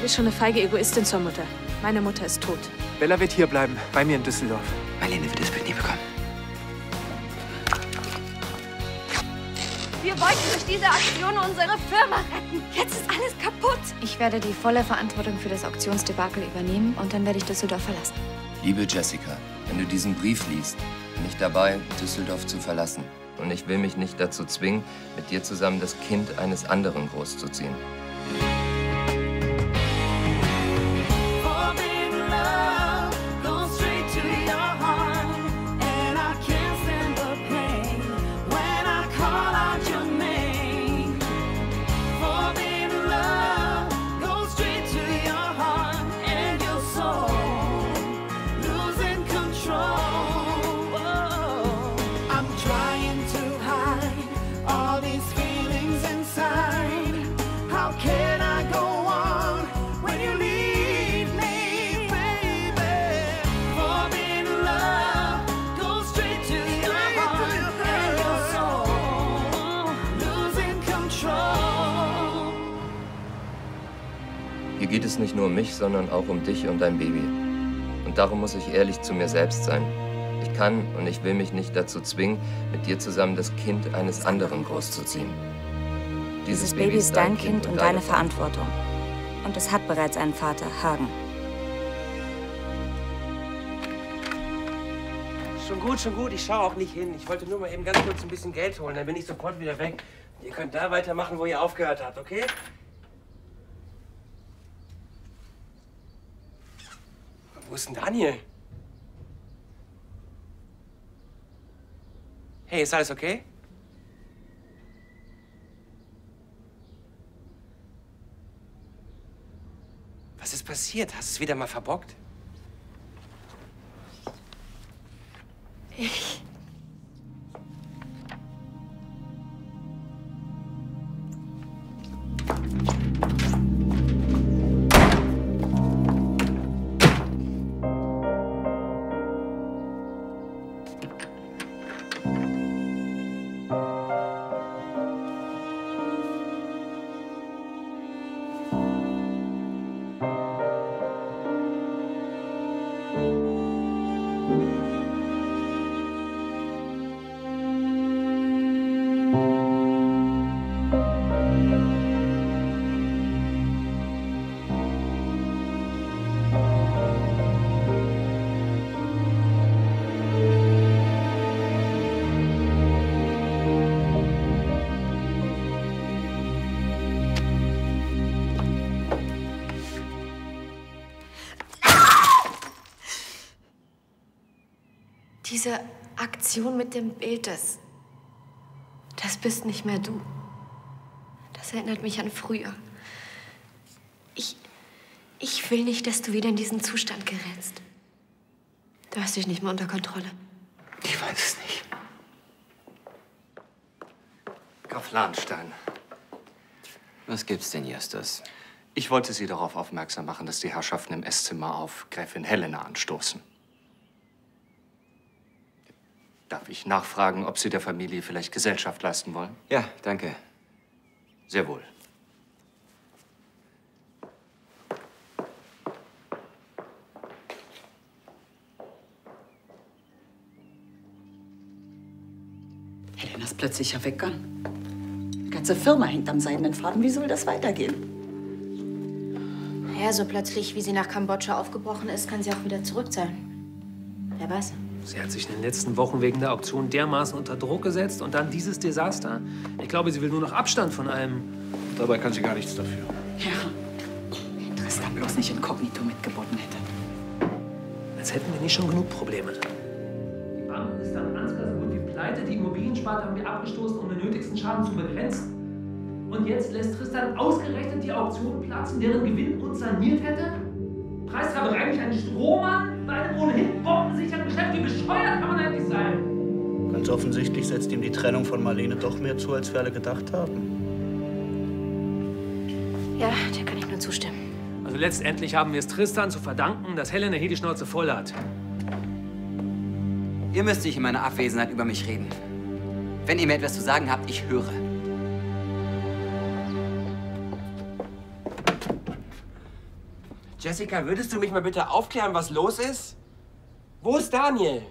bist schon eine feige Egoistin zur Mutter. Meine Mutter ist tot. Bella wird hier bleiben, bei mir in Düsseldorf. Marlene wird das Bild nie bekommen. Wir wollten durch diese Aktion unsere Firma retten. Jetzt ist alles kaputt. Ich werde die volle Verantwortung für das Auktionsdebakel übernehmen und dann werde ich Düsseldorf verlassen. Liebe Jessica, wenn du diesen Brief liest, bin ich dabei, Düsseldorf zu verlassen. Und ich will mich nicht dazu zwingen, mit dir zusammen das Kind eines anderen großzuziehen. Hier geht es nicht nur um mich, sondern auch um dich und dein Baby. Und darum muss ich ehrlich zu mir selbst sein. Ich kann und ich will mich nicht dazu zwingen, mit dir zusammen das Kind eines anderen großzuziehen. Dieses Baby ist dein Kind und deine Verantwortung. Und es hat bereits einen Vater, Hagen. Schon gut. Ich schaue auch nicht hin. Ich wollte nur mal eben ganz kurz ein bisschen Geld holen. Dann bin ich sofort wieder weg. Ihr könnt da weitermachen, wo ihr aufgehört habt, okay? Wo ist denn Daniel? Hey, ist alles okay? Was ist passiert? Hast du es wieder mal verbockt? Diese Aktion mit dem Bild, das bist nicht mehr du. Das erinnert mich an früher. Ich will nicht, dass du wieder in diesen Zustand gerätst. Du hast dich nicht mehr unter Kontrolle. Ich weiß es nicht. Graf Lahnstein. Was gibt's denn, Justus? Ich wollte Sie darauf aufmerksam machen, dass die Herrschaften im Esszimmer auf Gräfin Helena anstoßen. Darf ich nachfragen, ob Sie der Familie vielleicht Gesellschaft leisten wollen? Ja, danke. Sehr wohl. Helena ist plötzlich ja weggegangen. Die ganze Firma hängt am seidenen Faden. Wie soll das weitergehen? Ja, so plötzlich, wie sie nach Kambodscha aufgebrochen ist, kann sie auch wieder zurück sein. Wer weiß. Sie hat sich in den letzten Wochen wegen der Auktion dermaßen unter Druck gesetzt und dann dieses Desaster. Ich glaube, sie will nur noch Abstand von allem. Dabei kann sie gar nichts dafür. Ja, wenn Tristan bloß nicht inkognito mitgeboten hätte. Als hätten wir nicht schon genug Probleme. Die Bank ist dann Ansgar so gut wie pleite. Die Immobiliensparte haben wir abgestoßen, um den nötigsten Schaden zu begrenzen. Und jetzt lässt Tristan ausgerechnet die Auktion platzen, deren Gewinn uns saniert hätte? Preistreiberei nicht ein Strohmann bei einem ohnehin bombensicheren Geschäft? Wie bescheuert kann man eigentlich sein? Ganz offensichtlich setzt ihm die Trennung von Marlene doch mehr zu, als wir alle gedacht haben. Ja, da kann ich nur zustimmen. Also letztendlich haben wir es Tristan zu verdanken, dass Helena hier die Schnauze voll hat. Ihr müsst nicht in meiner Abwesenheit über mich reden. Wenn ihr mir etwas zu sagen habt, ich höre. Jessica, würdest du mich mal bitte aufklären, was los ist? Wo ist Daniel?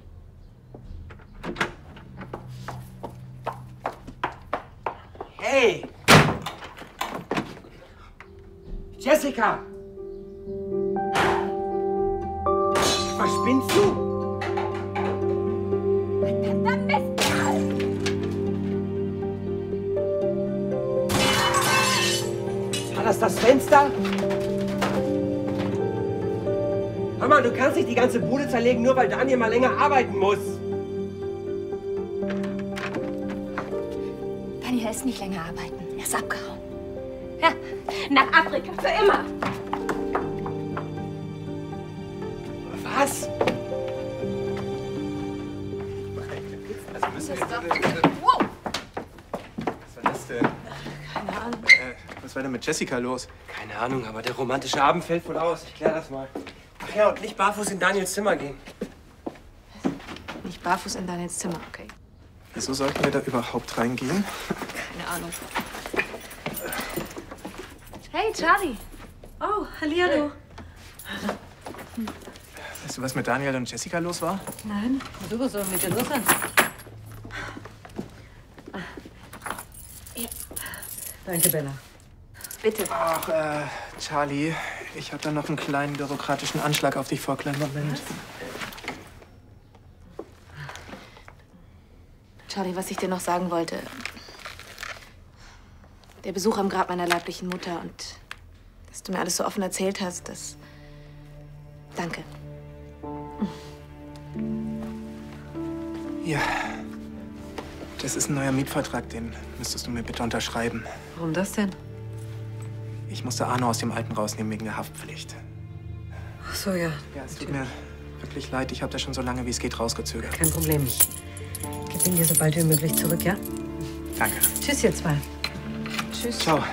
Hey! Jessica! Was spinnst du? War das Fenster? Hör mal, du kannst nicht die ganze Bude zerlegen, nur weil Daniel mal länger arbeiten muss. Daniel ist nicht länger arbeiten. Er ist abgehauen. Ja, nach Afrika. Für immer. Was? Wow. Was war das denn? Keine Ahnung. Was war denn mit Jessica los? Keine Ahnung, aber der romantische Abend fällt wohl aus. Ich klär das mal. Ach ja, und nicht barfuß in Daniels Zimmer gehen. Nicht barfuß in Daniels Zimmer, okay. Wieso sollten wir da überhaupt reingehen? Keine Ahnung. Hey, Charlie. Oh, hallihallo. Weißt du, was mit Daniel und Jessica los war? Nein. Du, was soll mit dir los sein? Ja. Danke, Bella. Bitte. Ach, Charlie, ich habe da noch einen kleinen bürokratischen Anschlag auf dich vor. Kleinen Moment. Charlie, was ich dir noch sagen wollte. Der Besuch am Grab meiner leiblichen Mutter und dass du mir alles so offen erzählt hast, das... Danke. Ja. Das ist ein neuer Mietvertrag, den müsstest du mir bitte unterschreiben. Warum das denn? Ich musste Arno aus dem Alten rausnehmen wegen der Haftpflicht. Ach so, ja. Ja, es tut mir wirklich leid. Ich habe das schon so lange, wie es geht, rausgezögert. Kein Problem. Ich gebe ihn dir so bald wie möglich zurück, ja? Danke. Tschüss, ihr zwei. Tschüss. Ciao.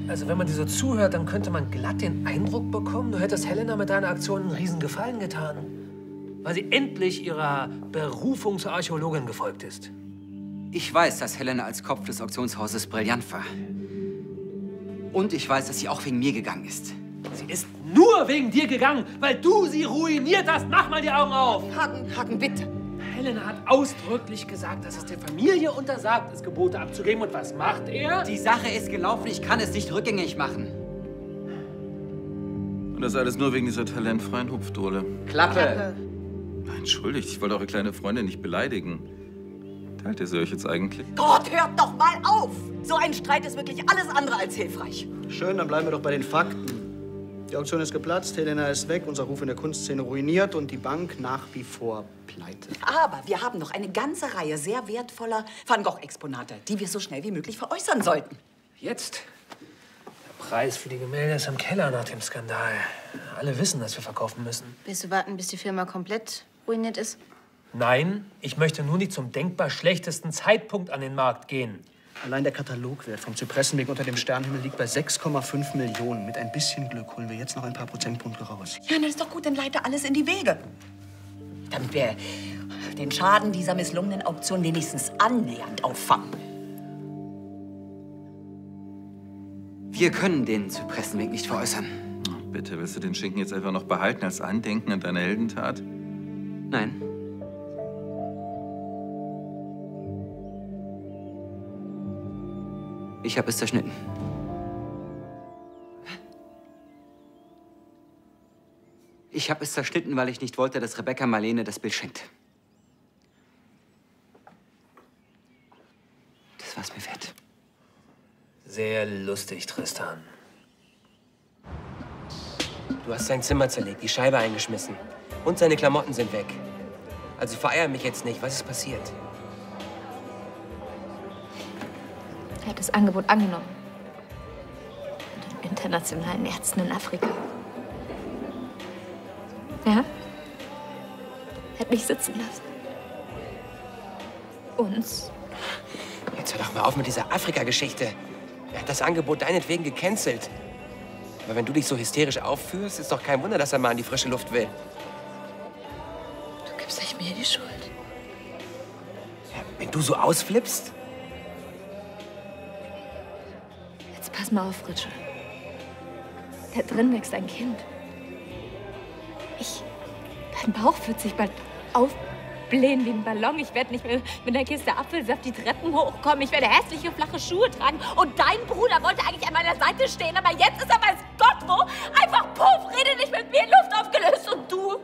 Also wenn man dir so zuhört, dann könnte man glatt den Eindruck bekommen, du hättest Helena mit deiner Aktion einen riesen Gefallen getan. Weil sie endlich ihrer Berufung zur Archäologin gefolgt ist. Ich weiß, dass Helena als Kopf des Auktionshauses brillant war. Und ich weiß, dass sie auch wegen mir gegangen ist. Sie ist nur wegen dir gegangen, weil du sie ruiniert hast. Mach mal die Augen auf. Haken, bitte. Helena hat ausdrücklich gesagt, dass es der Familie untersagt ist, Gebote abzugeben. Und was macht er? Die Sache ist gelaufen, ich kann es nicht rückgängig machen. Und das alles nur wegen dieser talentfreien Hupfdohle. Klappe! Entschuldigt, ich wollte eure kleine Freundin nicht beleidigen. Teilt ihr sie euch jetzt eigentlich? Gott, hört doch mal auf! So ein Streit ist wirklich alles andere als hilfreich. Schön, dann bleiben wir doch bei den Fakten. Die Auktion ist geplatzt, Helena ist weg, unser Ruf in der Kunstszene ruiniert und die Bank nach wie vor pleite. Aber wir haben noch eine ganze Reihe sehr wertvoller Van Gogh-Exponate, die wir so schnell wie möglich veräußern sollten. Jetzt? Der Preis für die Gemälde ist im Keller nach dem Skandal. Alle wissen, dass wir verkaufen müssen. Willst du warten, bis die Firma komplett ruiniert ist? Nein, ich möchte nur nicht zum denkbar schlechtesten Zeitpunkt an den Markt gehen. Allein der Katalogwert vom Zypressenweg unter dem Sternenhimmel liegt bei 6,5 Millionen. Mit ein bisschen Glück holen wir jetzt noch ein paar Prozentpunkte raus. Ja, das ist doch gut, dann leite alles in die Wege. Damit wir den Schaden dieser misslungenen Auktion wenigstens annähernd auffangen. Wir können den Zypressenweg nicht veräußern. Oh, bitte, willst du den Schinken jetzt einfach noch behalten als Andenken an deine Heldentat? Nein. Ich habe es zerschnitten. Ich habe es zerschnitten, weil ich nicht wollte, dass Rebecca Marlene das Bild schenkt. Das war's mir wert. Sehr lustig, Tristan. Du hast sein Zimmer zerlegt, die Scheibe eingeschmissen. Und seine Klamotten sind weg. Also vereier mich jetzt nicht. Was ist passiert? Er hat das Angebot angenommen. Von den internationalen Ärzten in Afrika. Ja? Er hat mich sitzen lassen. Uns. Jetzt hör doch mal auf mit dieser Afrika-Geschichte. Er hat das Angebot deinetwegen gecancelt. Aber wenn du dich so hysterisch aufführst, ist doch kein Wunder, dass er mal in die frische Luft will. Du gibst nicht mir die Schuld. Ja, wenn du so ausflippst, Pass mal auf, Ritsche. Da drin wächst ein Kind. Dein Bauch wird sich bald aufblähen wie ein Ballon. Ich werde nicht mehr mit einer Kiste Apfelsaft die Treppen hochkommen. Ich werde hässliche, flache Schuhe tragen. Und dein Bruder wollte eigentlich an meiner Seite stehen. Aber jetzt ist er, weiß Gott wo, einfach puff, rede nicht mit mir, in Luft aufgelöst. Und du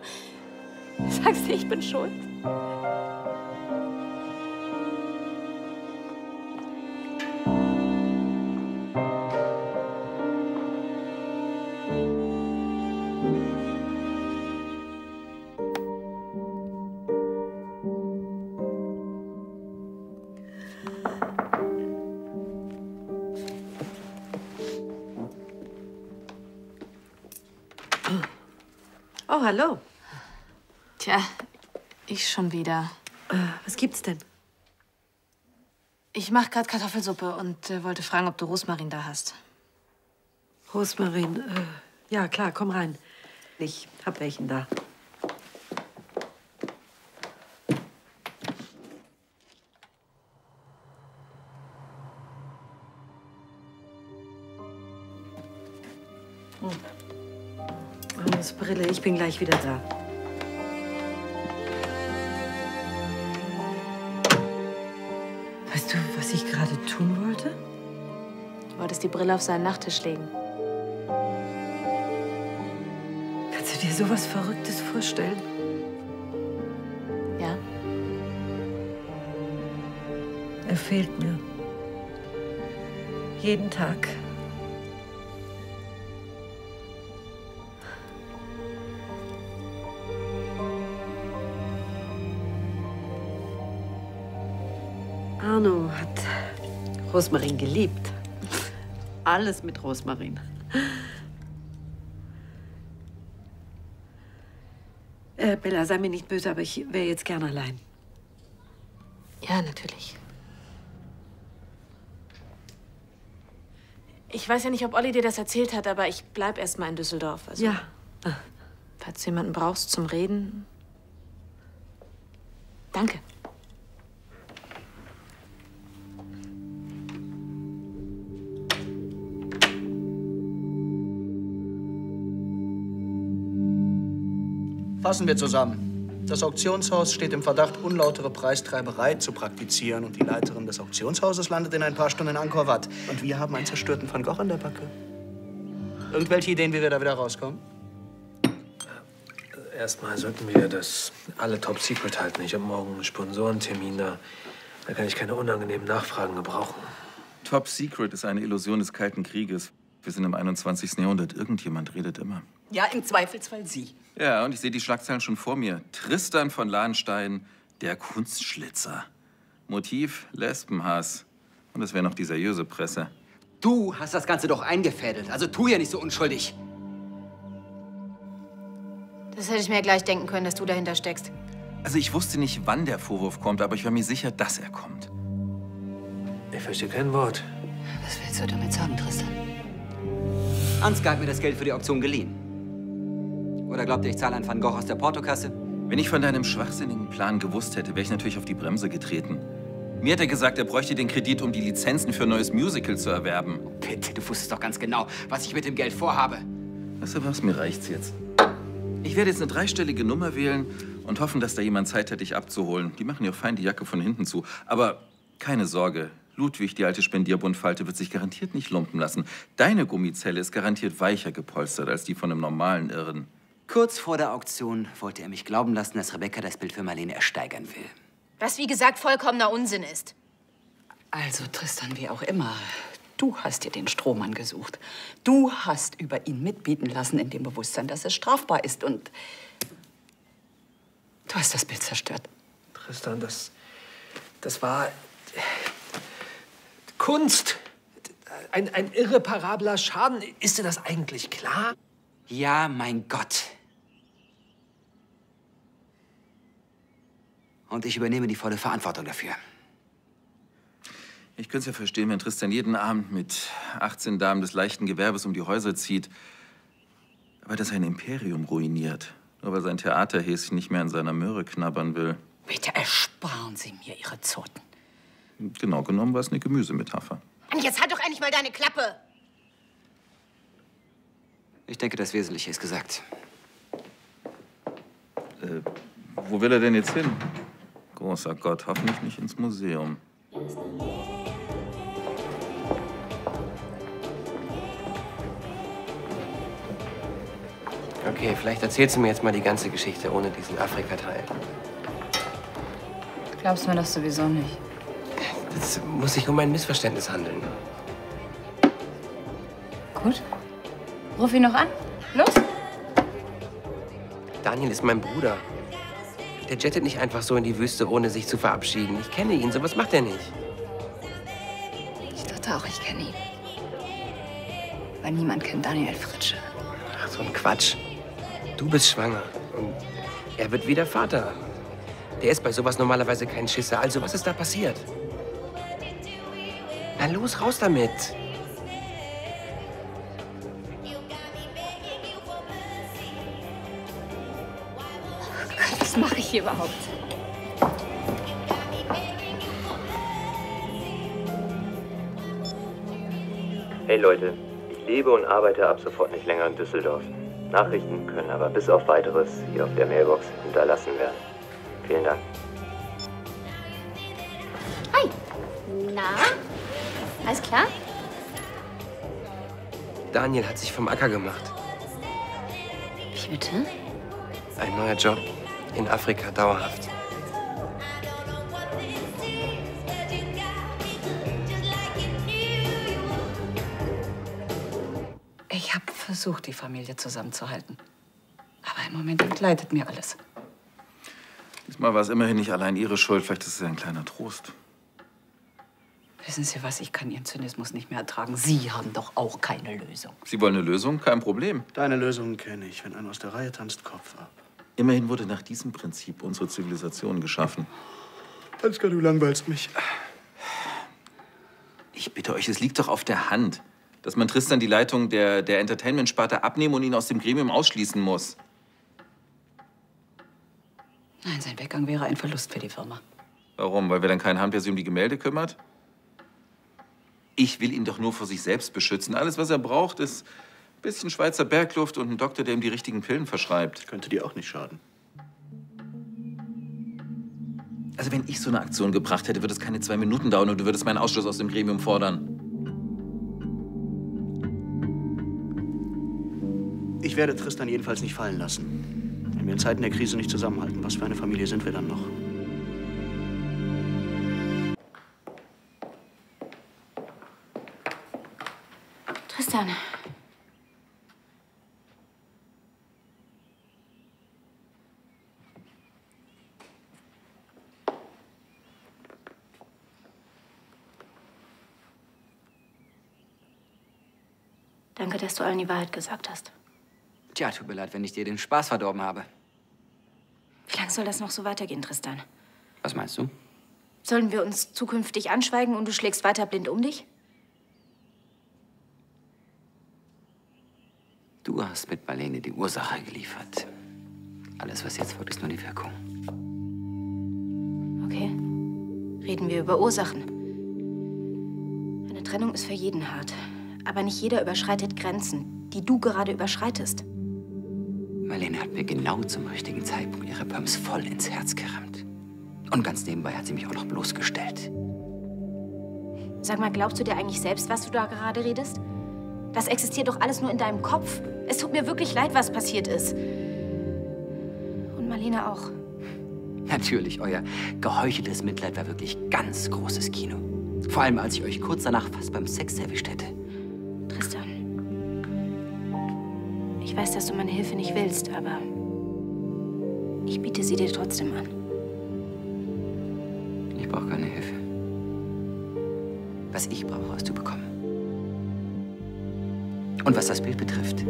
sagst, ich bin schuld. Oh, hallo. Tja, ich schon wieder. Was gibt's denn? Ich mache gerade Kartoffelsuppe und wollte fragen, ob du Rosmarin da hast. Rosmarin, ja klar, komm rein. Ich hab welchen da. Annes Brille, ich bin gleich wieder da. Weißt du, was ich gerade tun wollte? Du wolltest die Brille auf seinen Nachttisch legen. Kannst du dir sowas Verrücktes vorstellen? Ja. Er fehlt mir. Jeden Tag. Arno hat Rosmarin geliebt. Alles mit Rosmarin. Bella, sei mir nicht böse, aber ich wäre jetzt gern allein. Ja, natürlich. Ich weiß ja nicht, ob Olli dir das erzählt hat, aber ich bleib erst mal in Düsseldorf. Also, ja. Falls du jemanden brauchst zum Reden. Danke. Fassen wir zusammen. Das Auktionshaus steht im Verdacht, unlautere Preistreiberei zu praktizieren. Und die Leiterin des Auktionshauses landet in ein paar Stunden in Angkor Wat. Und wir haben einen zerstörten Van Gogh in der Backe. Irgendwelche Ideen, wie wir da wieder rauskommen? Erstmal sollten wir das alle top secret halten. Ich habe morgen einen Sponsorentermin da. Da kann ich keine unangenehmen Nachfragen gebrauchen. Top secret ist eine Illusion des Kalten Krieges. Wir sind im 21. Jahrhundert. Irgendjemand redet immer. Ja, im Zweifelsfall Sie. Ja, und ich sehe die Schlagzeilen schon vor mir. Tristan von Lahnstein, der Kunstschlitzer. Motiv, Lesbenhass. Und das wäre noch die seriöse Presse. Du hast das Ganze doch eingefädelt. Also tu ja nicht so unschuldig. Das hätte ich mir gleich denken können, dass du dahinter steckst. Also ich wusste nicht, wann der Vorwurf kommt, aber ich war mir sicher, dass er kommt. Ich verstehe kein Wort. Was willst du damit sagen, Tristan? Ansgar hat mir das Geld für die Auktion geliehen. Oder glaubt ihr, ich zahle an Van Gogh aus der Portokasse? Wenn ich von deinem schwachsinnigen Plan gewusst hätte, wäre ich natürlich auf die Bremse getreten. Mir hat er gesagt, er bräuchte den Kredit, um die Lizenzen für ein neues Musical zu erwerben. Bitte, du wusstest doch ganz genau, was ich mit dem Geld vorhabe. Weißt du was, mir reicht's jetzt. Ich werde jetzt eine dreistellige Nummer wählen und hoffen, dass da jemand Zeit hat, dich abzuholen. Die machen ja auch fein die Jacke von hinten zu. Aber keine Sorge, Ludwig, die alte Spendierbundfalte, wird sich garantiert nicht lumpen lassen. Deine Gummizelle ist garantiert weicher gepolstert als die von einem normalen Irren. Kurz vor der Auktion wollte er mich glauben lassen, dass Rebecca das Bild für Marlene ersteigern will. Was, wie gesagt, vollkommener Unsinn ist. Also, Tristan, wie auch immer, du hast dir den Strohmann gesucht. Du hast über ihn mitbieten lassen in dem Bewusstsein, dass es strafbar ist. Und du hast das Bild zerstört. Tristan, das war Kunst. Ein irreparabler Schaden. Ist dir das eigentlich klar? Ja, mein Gott. Und ich übernehme die volle Verantwortung dafür. Ich könnte es ja verstehen, wenn Tristan jeden Abend mit 18 Damen des leichten Gewerbes um die Häuser zieht. Aber dass er ein Imperium ruiniert, nur weil sein Theaterhäschen nicht mehr an seiner Möhre knabbern will. Bitte ersparen Sie mir Ihre Zoten. Genau genommen war es eine Gemüsemetapher. Und jetzt halt doch endlich mal deine Klappe. Ich denke, das Wesentliche ist gesagt. Wo will er denn jetzt hin? Großer Gott, hoffentlich nicht ins Museum. Okay, vielleicht erzählst du mir jetzt mal die ganze Geschichte ohne diesen Afrika-Teil. Glaubst mir das sowieso nicht. Es muss sich um ein Missverständnis handeln. Gut. Ruf ihn noch an. Los. Daniel ist mein Bruder. Der jettet nicht einfach so in die Wüste, ohne sich zu verabschieden. Ich kenne ihn, sowas macht er nicht. Ich dachte auch, ich kenne ihn. Weil niemand kennt Daniel Fritsche. Ach, so ein Quatsch. Du bist schwanger und er wird wieder Vater. Der ist bei sowas normalerweise kein Schisser. Also, was ist da passiert? Na los, raus damit. Was mache ich hier überhaupt? Hey Leute, ich lebe und arbeite ab sofort nicht länger in Düsseldorf. Nachrichten können aber bis auf Weiteres hier auf der Mailbox hinterlassen werden. Vielen Dank. Hi. Na? Alles klar? Daniel hat sich vom Acker gemacht. Wie bitte? Ein neuer Job in Afrika, dauerhaft. Ich habe versucht, die Familie zusammenzuhalten. Aber im Moment entgleitet mir alles. Diesmal war es immerhin nicht allein Ihre Schuld. Vielleicht ist es ja ein kleiner Trost. Wissen Sie was, ich kann Ihren Zynismus nicht mehr ertragen. Sie haben doch auch keine Lösung. Sie wollen eine Lösung? Kein Problem. Deine Lösungen kenne ich. Wenn einer aus der Reihe tanzt, Kopf ab. Immerhin wurde nach diesem Prinzip unsere Zivilisation geschaffen. Ansgar, du langweilst mich. Ich bitte euch, es liegt doch auf der Hand, dass man Tristan die Leitung der Entertainment-Sparte abnehmen und ihn aus dem Gremium ausschließen muss. Nein, sein Weggang wäre ein Verlust für die Firma. Warum? Weil wir dann keinen haben, der sich um die Gemälde kümmert? Ich will ihn doch nur vor sich selbst beschützen. Alles, was er braucht, ist ein bisschen Schweizer Bergluft und ein Doktor, der ihm die richtigen Pillen verschreibt. Könnte dir auch nicht schaden. Also wenn ich so eine Aktion gebracht hätte, würde es keine 2 Minuten dauern und du würdest meinen Ausschluss aus dem Gremium fordern. Ich werde Tristan jedenfalls nicht fallen lassen. Wenn wir in Zeiten der Krise nicht zusammenhalten, was für eine Familie sind wir dann noch? Tristan. Danke, dass du allen die Wahrheit gesagt hast. Tja, tut mir leid, wenn ich dir den Spaß verdorben habe. Wie lange soll das noch so weitergehen, Tristan? Was meinst du? Sollen wir uns zukünftig anschweigen und du schlägst weiter blind um dich? Du hast mit Marlene die Ursache geliefert. Alles, was jetzt folgt, ist nur die Wirkung. Okay. Reden wir über Ursachen. Eine Trennung ist für jeden hart. Aber nicht jeder überschreitet Grenzen, die du gerade überschreitest. Marlene hat mir genau zum richtigen Zeitpunkt ihre Pumps voll ins Herz gerammt. Und ganz nebenbei hat sie mich auch noch bloßgestellt. Sag mal, glaubst du dir eigentlich selbst, was du da gerade redest? Das existiert doch alles nur in deinem Kopf. Es tut mir wirklich leid, was passiert ist. Und Marlene auch. Natürlich, euer geheucheltes Mitleid war wirklich ganz großes Kino. Vor allem, als ich euch kurz danach fast beim Sex erwischt hätte. Tristan, ich weiß, dass du meine Hilfe nicht willst, aber ich biete sie dir trotzdem an. Ich brauche keine Hilfe. Was ich brauche, hast du bekommen. Und was das Bild betrifft,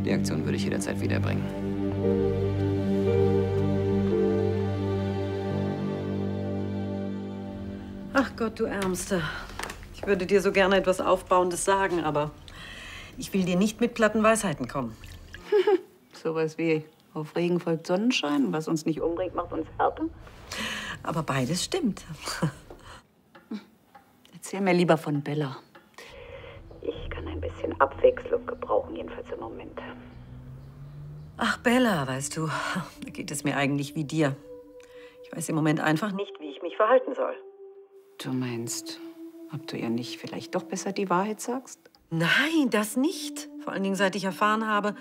die Aktion würde ich jederzeit wiederbringen. Ach Gott, du Ärmste. Ich würde dir so gerne etwas Aufbauendes sagen, aber ich will dir nicht mit platten Weisheiten kommen. Sowas wie auf Regen folgt Sonnenschein, was uns nicht umbringt, macht uns härter. Aber beides stimmt. Erzähl mir lieber von Bella. Ich kann ein bisschen bisschen Abwechslung gebrauchen, jedenfalls im Moment. Ach, Bella, weißt du, da geht es mir eigentlich wie dir. Ich weiß im Moment einfach nicht, wie ich mich verhalten soll. Du meinst, ob du ihr nicht vielleicht doch besser die Wahrheit sagst? Nein, das nicht. Vor allen Dingen, seit ich erfahren habe,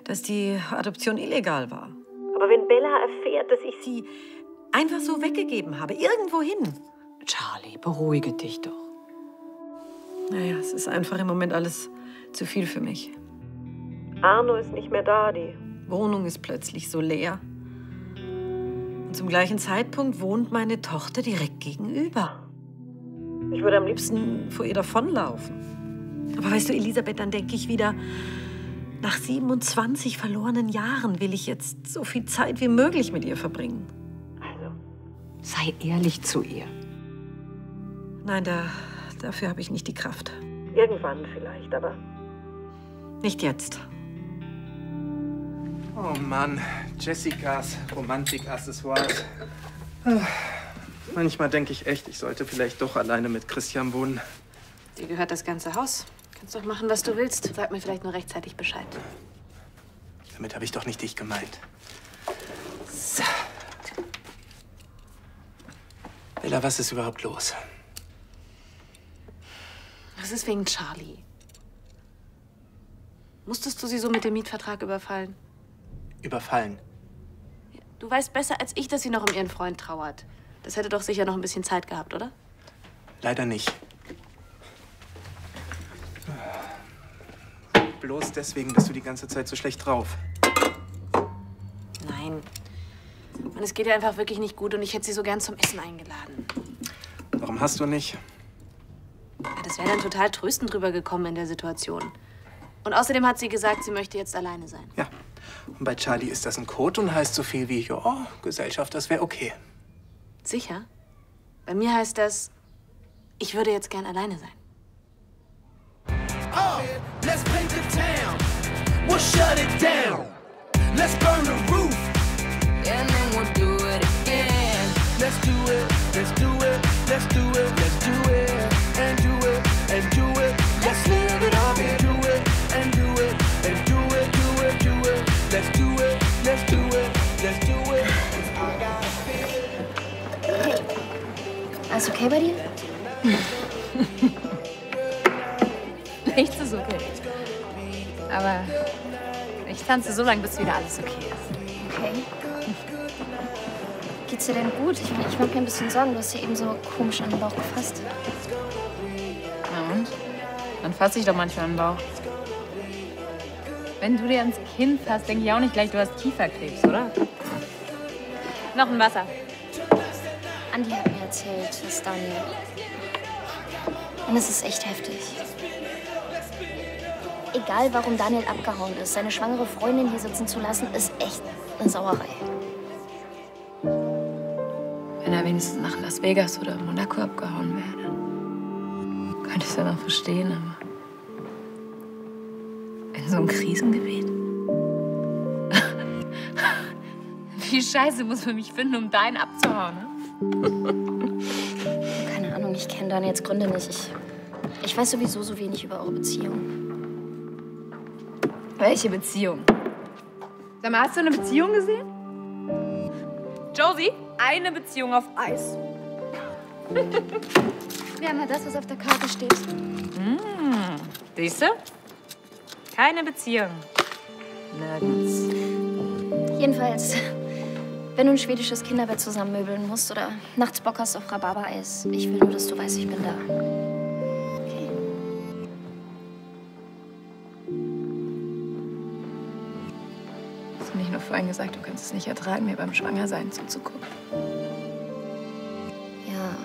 dass die Adoption illegal war. Aber wenn Bella erfährt, dass ich sie einfach so weggegeben habe, irgendwohin. Charlie, beruhige dich doch. Naja, es ist einfach im Moment alles zu viel für mich. Arno ist nicht mehr da, die Wohnung ist plötzlich so leer. Und zum gleichen Zeitpunkt wohnt meine Tochter direkt gegenüber. Ich würde am liebsten vor ihr davonlaufen. Aber weißt du, Elisabeth, dann denke ich wieder, nach 27 verlorenen Jahren will ich jetzt so viel Zeit wie möglich mit ihr verbringen. Also, sei ehrlich zu ihr. Nein, dafür habe ich nicht die Kraft. Irgendwann vielleicht, aber nicht jetzt. Oh Mann, Jessicas Romantik-Accessoires. Manchmal denke ich echt, ich sollte vielleicht doch alleine mit Christian wohnen. Dir gehört das ganze Haus. Kannst doch machen, was du willst. Sag mir vielleicht nur rechtzeitig Bescheid. Damit habe ich doch nicht dich gemeint. So. Bella, was ist überhaupt los? Das ist wegen Charlie. Musstest du sie so mit dem Mietvertrag überfallen? Überfallen? Du weißt besser als ich, dass sie noch um ihren Freund trauert. Das hätte doch sicher noch ein bisschen Zeit gehabt, oder? Leider nicht. Bloß deswegen bist du die ganze Zeit so schlecht drauf. Nein. Und es geht ihr einfach wirklich nicht gut und ich hätte sie so gern zum Essen eingeladen. Warum hast du nicht? Ja, das wäre dann total tröstend drüber gekommen in der Situation. Und außerdem hat sie gesagt, sie möchte jetzt alleine sein. Ja. Und bei Charlie ist das ein Code und heißt so viel wie, oh, Gesellschaft, das wäre okay. Sicher? Bei mir heißt das, ich würde jetzt gern alleine sein. Oh, let's paint the town. We'll shut it down. Let's burn the roof. And then we'll do it again. Let's do it, let's do it, let's do it, let's do it. And do it, and do it. Let's live it up and do it, and do it, and do it, do it, do it. Let's do it, let's do it, let's do it. Hey, alles okay bei dir? Nichts ist okay. Aber ich tanze so lange, bis wieder alles okay ist. Okay. Geht's dir denn gut? Ich mache mir ein bisschen Sorgen. Du hast ja eben so komisch an den Bauch gefasst. Na und? Dann fasse ich doch manchmal an den Bauch. Wenn du dir ans Kinn fasst, denke ich auch nicht gleich, du hast Kieferkrebs, oder? Noch ein Wasser. Andi hat mir erzählt, dass Daniel... Und es ist echt heftig. Egal, warum Daniel abgehauen ist, seine schwangere Freundin hier sitzen zu lassen, ist echt eine Sauerei. Wenn er wenigstens nach Las Vegas oder Monaco abgehauen wäre, dann könnte ich es ja noch verstehen, aber in so einem Krisengebiet? Wie scheiße muss man mich finden, um deinen abzuhauen, ne? Keine Ahnung, ich kenne Daniels Gründe nicht. Ich weiß sowieso so wenig über eure Beziehung. Welche Beziehung? Sag mal, hast du eine Beziehung gesehen? Josie, eine Beziehung auf Eis. Wir haben ja das, was auf der Karte steht. Siehst du? Keine Beziehung. Nirgends. Jedenfalls, wenn du ein schwedisches Kinderbett zusammenmöbeln musst oder nachts Bock hast auf Rhabarbereis, ich will nur, dass du weißt, ich bin da. Okay? Hast du nicht nur vorhin gesagt, du kannst es nicht ertragen, mir beim Schwangersein zuzugucken? Ja,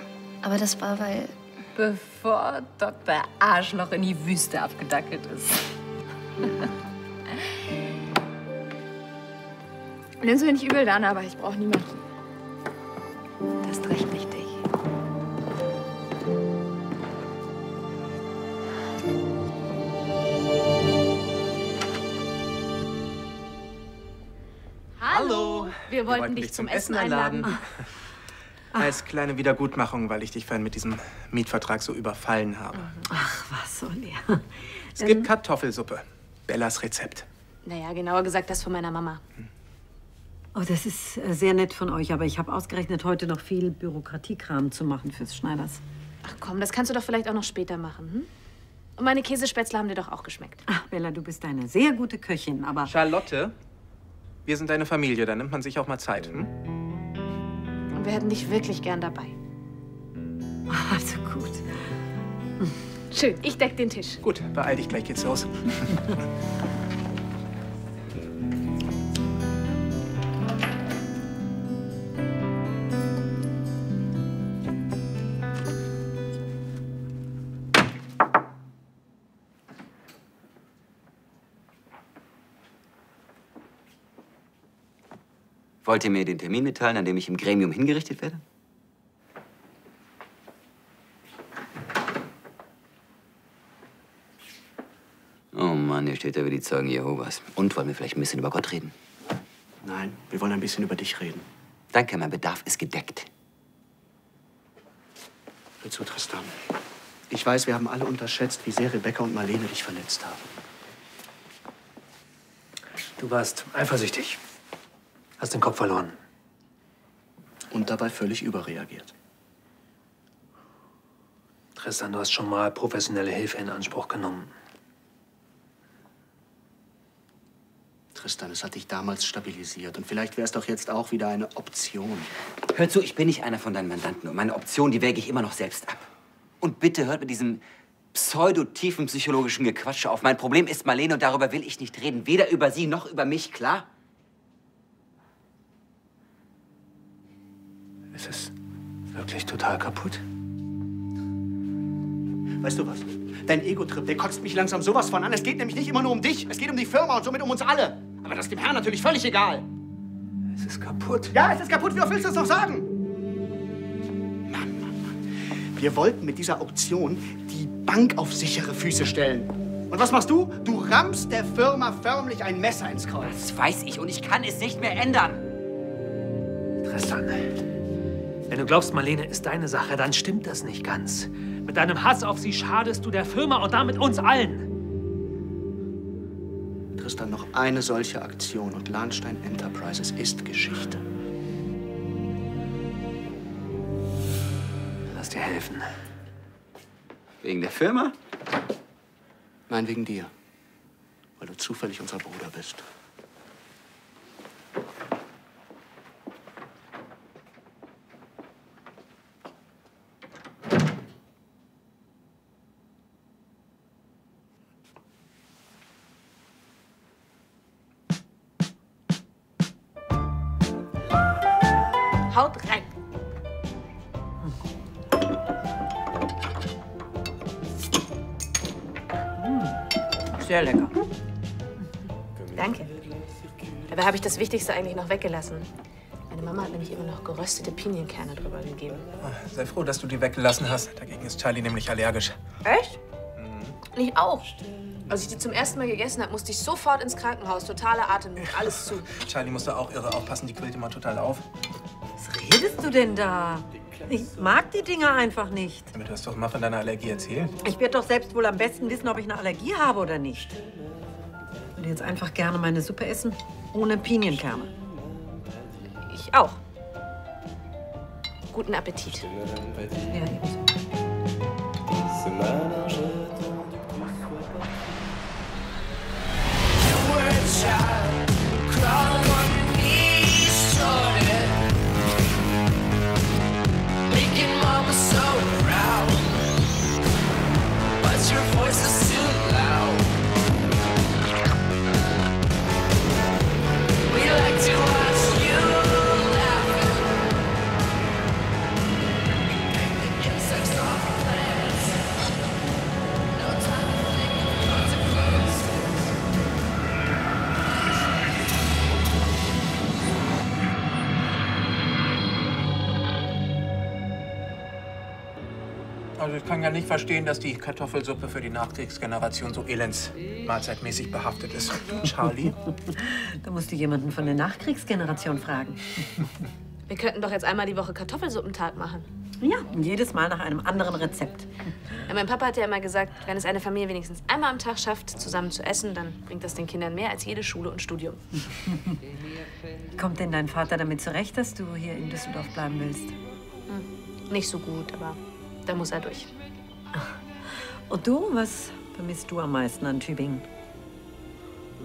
aber das war, weil... Bevor Dr. Arschloch in die Wüste abgedackelt ist. Nimm's mir nicht übel, Dana, aber ich brauche niemanden. Das ist recht wichtig. Hallo. Wir wollten dich zum Essen einladen. Als kleine Wiedergutmachung, weil ich dich vorhin mit diesem Mietvertrag so überfallen habe. Ach, was soll der? Es gibt Kartoffelsuppe. Bellas Rezept. Naja, genauer gesagt das von meiner Mama. Oh, das ist sehr nett von euch, aber ich habe ausgerechnet, heute noch viel Bürokratiekram zu machen fürs Schneiders. Ach komm, das kannst du doch vielleicht auch noch später machen, hm? Und meine Käsespätzle haben dir doch auch geschmeckt. Ach, Bella, du bist eine sehr gute Köchin, aber... Charlotte, wir sind deine Familie, da nimmt man sich auch mal Zeit, hm? Und wir hätten dich wirklich gern dabei. Also gut. Schön, ich deck den Tisch. Gut, beeil dich, gleich geht's los. Wollt ihr mir den Termin mitteilen, an dem ich im Gremium hingerichtet werde? Oh Mann, hier steht da wie die Zeugen Jehovas. Und wollen wir vielleicht ein bisschen über Gott reden? Nein, wir wollen ein bisschen über dich reden. Danke, mein Bedarf ist gedeckt. Hör zu, Tristan. Ich weiß, wir haben alle unterschätzt, wie sehr Rebecca und Marlene dich verletzt haben. Du warst eifersüchtig. Hast den Kopf verloren. Und dabei völlig überreagiert. Tristan, du hast schon mal professionelle Hilfe in Anspruch genommen. Tristan, es hat dich damals stabilisiert. Und vielleicht wäre es doch jetzt auch wieder eine Option. Hör zu, ich bin nicht einer von deinen Mandanten. Und meine Option, die wäge ich immer noch selbst ab. Und bitte hört mit diesem pseudo-tiefen psychologischen Gequatsche auf. Mein Problem ist Marlene und darüber will ich nicht reden. Weder über sie noch über mich, klar? Es ist wirklich total kaputt. Weißt du was? Dein Ego-Trip, der kotzt mich langsam sowas von an. Es geht nämlich nicht immer nur um dich. Es geht um die Firma und somit um uns alle. Aber das ist dem Herrn natürlich völlig egal. Es ist kaputt. Ja, es ist kaputt. Wie oft willst du das noch sagen? Mann. Wir wollten mit dieser Auktion die Bank auf sichere Füße stellen. Und was machst du? Du rammst der Firma förmlich ein Messer ins Kreuz. Das weiß ich und ich kann es nicht mehr ändern. Tristan, wenn du glaubst, Marlene ist deine Sache, dann stimmt das nicht ganz. Mit deinem Hass auf sie schadest du der Firma und damit uns allen. Tristan, noch eine solche Aktion und Lahnstein Enterprises ist Geschichte. Lass dir helfen. Wegen der Firma? Nein, wegen dir. Weil du zufällig unser Bruder bist. Haut rein. Sehr lecker. Danke. Dabei habe ich das Wichtigste eigentlich noch weggelassen. Meine Mama hat nämlich immer noch geröstete Pinienkerne drüber gegeben. Sei froh, dass du die weggelassen hast. Dagegen ist Charlie nämlich allergisch. Echt? Ich auch. Als ich die zum ersten Mal gegessen habe, musste ich sofort ins Krankenhaus. Totale Atemnot, alles zu. Charlie musste auch irre aufpassen, die quillt immer total auf. Was redest du denn da? Ich mag die Dinger einfach nicht. Aber du hast doch mal von deiner Allergie erzählt. Ich werde doch selbst wohl am besten wissen, ob ich eine Allergie habe oder nicht. Ich würde jetzt einfach gerne meine Suppe essen, ohne Pinienkerne. Ich auch. Guten Appetit. Ja, ebenso. Also ich kann ja nicht verstehen, dass die Kartoffelsuppe für die Nachkriegsgeneration so elendsmahlzeitmäßig behaftet ist. Charlie? Da musst du jemanden von der Nachkriegsgeneration fragen. Wir könnten doch jetzt einmal die Woche Kartoffelsuppentag machen. Ja, und jedes Mal nach einem anderen Rezept. Ja, mein Papa hat ja immer gesagt, wenn es eine Familie wenigstens einmal am Tag schafft, zusammen zu essen, dann bringt das den Kindern mehr als jede Schule und Studium. Kommt denn dein Vater damit zurecht, dass du hier in Düsseldorf bleiben willst? Nicht so gut, aber da muss er durch. Und du, was vermisst du am meisten an Tübingen?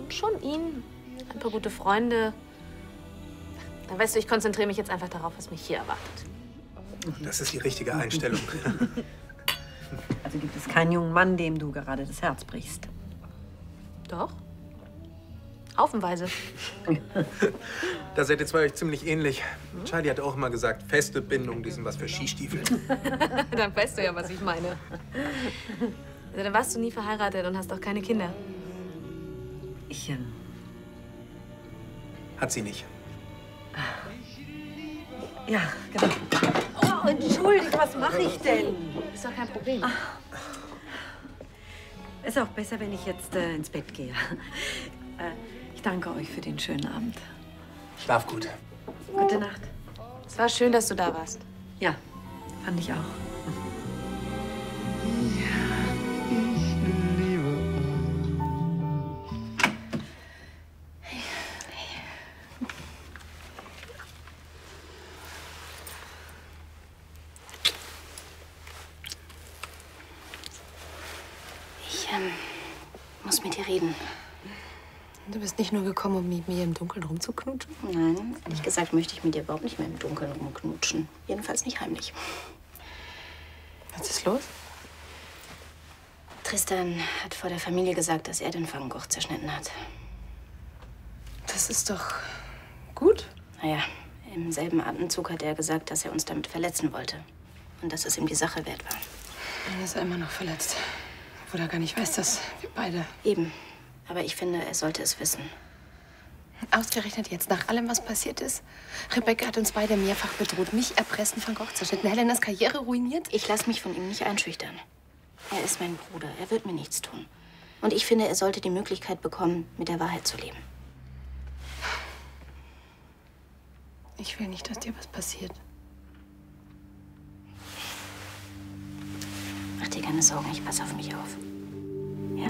Schon ihn, ein paar gute Freunde. Weißt du, ich konzentriere mich jetzt einfach darauf, was mich hier erwartet. Das ist die richtige Einstellung. Also gibt es keinen jungen Mann, dem du gerade das Herz brichst? Doch. Haufenweise. Da seid ihr zwei euch ziemlich ähnlich. Charlie hat auch immer gesagt, feste Bindung, die sind was für Skistiefel. Dann weißt du ja, was ich meine. Also, dann warst du nie verheiratet und hast auch keine Kinder. Ich, Hat sie nicht. Ja, genau. Oh, entschuldigt, was mache ich denn? Ist doch kein Problem. Ist auch besser, wenn ich jetzt ins Bett gehe. Ich danke euch für den schönen Abend. Schlaf gut. Gute Nacht. Es war schön, dass du da warst. Ja, fand ich auch. Ich muss mit dir reden. Du bist nicht nur gekommen, um mit mir im Dunkeln rumzuknutschen? Nein, ehrlich gesagt möchte ich mit dir überhaupt nicht mehr im Dunkeln rumknutschen. Jedenfalls nicht heimlich. Was ist los? Tristan hat vor der Familie gesagt, dass er den Van Gogh zerschnitten hat. Das ist doch gut. Naja, im selben Atemzug hat er gesagt, dass er uns damit verletzen wollte. Und dass es ihm die Sache wert war. Dann ist er immer noch verletzt. Obwohl er gar nicht weiß, dass wir beide... Eben. Aber ich finde, er sollte es wissen. Ausgerechnet jetzt, nach allem, was passiert ist. Rebecca hat uns beide mehrfach bedroht, mich erpressen, Van Gogh zerschnitten, Helenas Karriere ruiniert. Ich lasse mich von ihm nicht einschüchtern. Er ist mein Bruder. Er wird mir nichts tun. Und ich finde, er sollte die Möglichkeit bekommen, mit der Wahrheit zu leben. Ich will nicht, dass dir was passiert. Mach dir keine Sorgen, ich passe auf mich auf. Ja?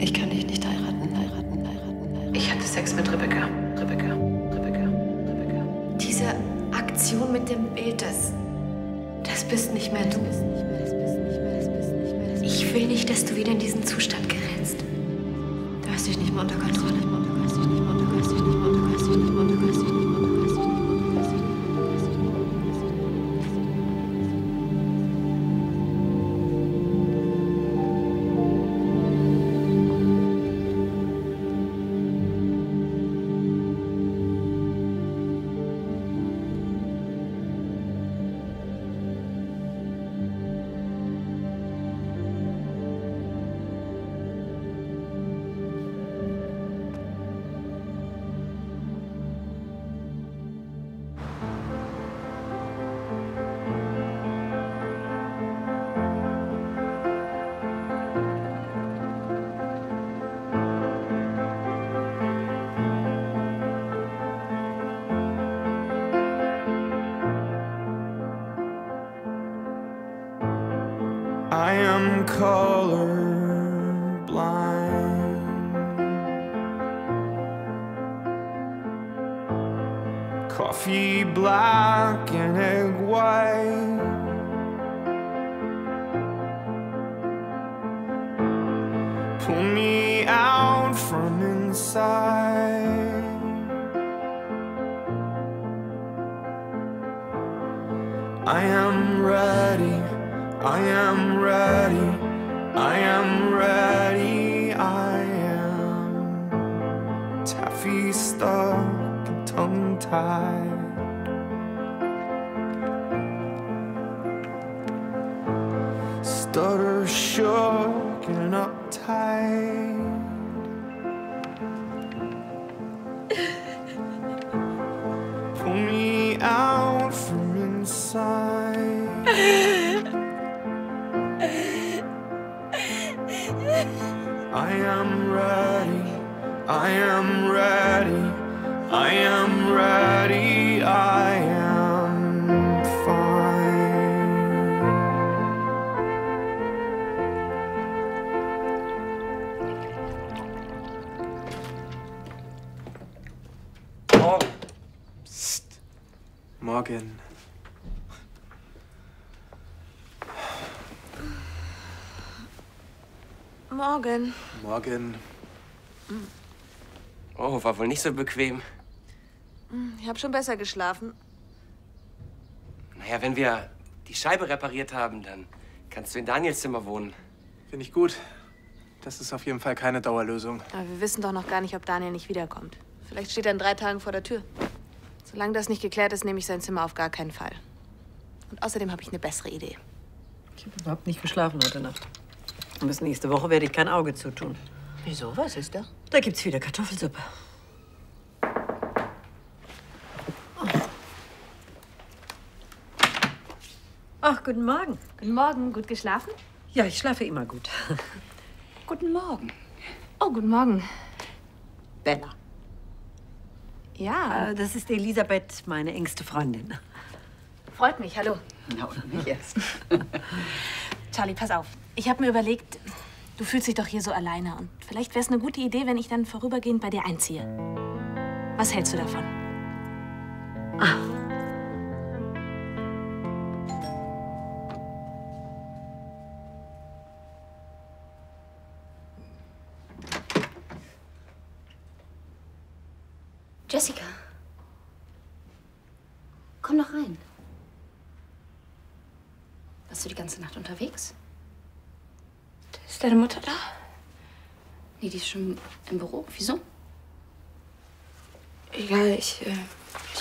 Ich kann dich nicht heiraten. Ich hatte Sex mit Rebecca. Diese Aktion mit dem Bild, das bist nicht mehr du. Ich will nicht, dass du wieder in diesen Zustand gerätst. Du hast dich nicht mehr unter Kontrolle. I am colorblind. Coffee black and egg white. Pull me out from inside. I am ready. I am ready, I am ready, I am taffy stuck and tongue-tied. Stutter shook and uptight. Pull me out from inside. I am ready, I am ready, I am ready, I am fine. Morgen. Psst. Morgen. Morgen. Morgen. Oh, war wohl nicht so bequem. Ich habe schon besser geschlafen. Naja, wenn wir die Scheibe repariert haben, dann kannst du in Daniels Zimmer wohnen. Finde ich gut. Das ist auf jeden Fall keine Dauerlösung. Aber wir wissen doch noch gar nicht, ob Daniel nicht wiederkommt. Vielleicht steht er in 3 Tagen vor der Tür. Solange das nicht geklärt ist, nehme ich sein Zimmer auf gar keinen Fall. Und außerdem habe ich eine bessere Idee. Ich habe überhaupt nicht geschlafen heute Nacht. Und bis nächste Woche werde ich kein Auge zutun. Wieso? Was ist da? Da gibt's wieder Kartoffelsuppe. Ach, guten Morgen. Guten Morgen. Gut geschlafen? Ja, ich schlafe immer gut. Guten Morgen. Oh, guten Morgen. Bella. Ja. Das ist Elisabeth, meine engste Freundin. Freut mich. Hallo. Na, und mich erst. Charlie, pass auf. Ich habe mir überlegt, du fühlst dich doch hier so alleine. Und vielleicht wäre es eine gute Idee, wenn ich dann vorübergehend bei dir einziehe. Was hältst du davon? Jessica, komm doch rein. Warst du die ganze Nacht unterwegs? Ist deine Mutter da? Nee, die ist schon im Büro. Wieso? Egal, ich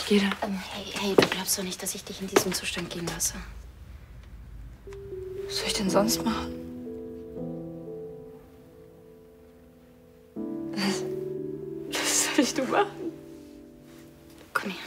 gehe dann. Hey, du glaubst doch nicht, dass ich dich in diesem Zustand gehen lasse. Was soll ich denn sonst machen? Was soll ich denn machen? Komm her.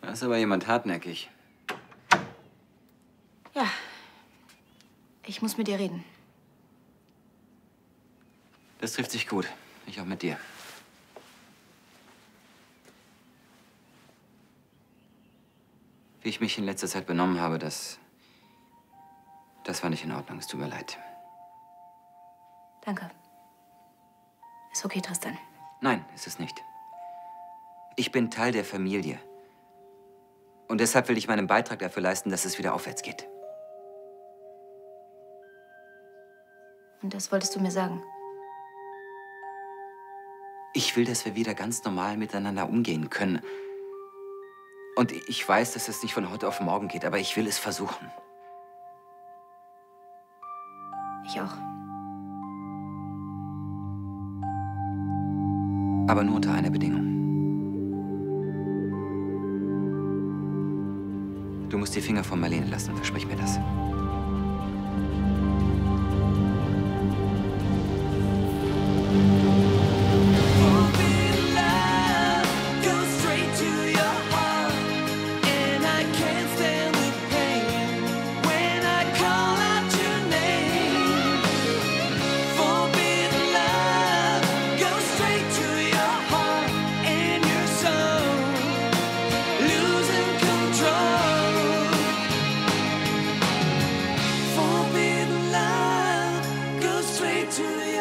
Da ist aber jemand hartnäckig. Ja. Ich muss mit dir reden. Das trifft sich gut. Ich auch mit dir. Wie ich mich in letzter Zeit benommen habe, das war nicht in Ordnung. Es tut mir leid. Danke. Ist okay, Tristan. Nein, ist es nicht. Ich bin Teil der Familie. Und deshalb will ich meinen Beitrag dafür leisten, dass es wieder aufwärts geht. Und das wolltest du mir sagen? Ich will, dass wir wieder ganz normal miteinander umgehen können. Und ich weiß, dass es nicht von heute auf morgen geht, aber ich will es versuchen. Ich auch. Aber nur unter einer Bedingung. Du musst die Finger von Marlene lassen, versprich mir das. To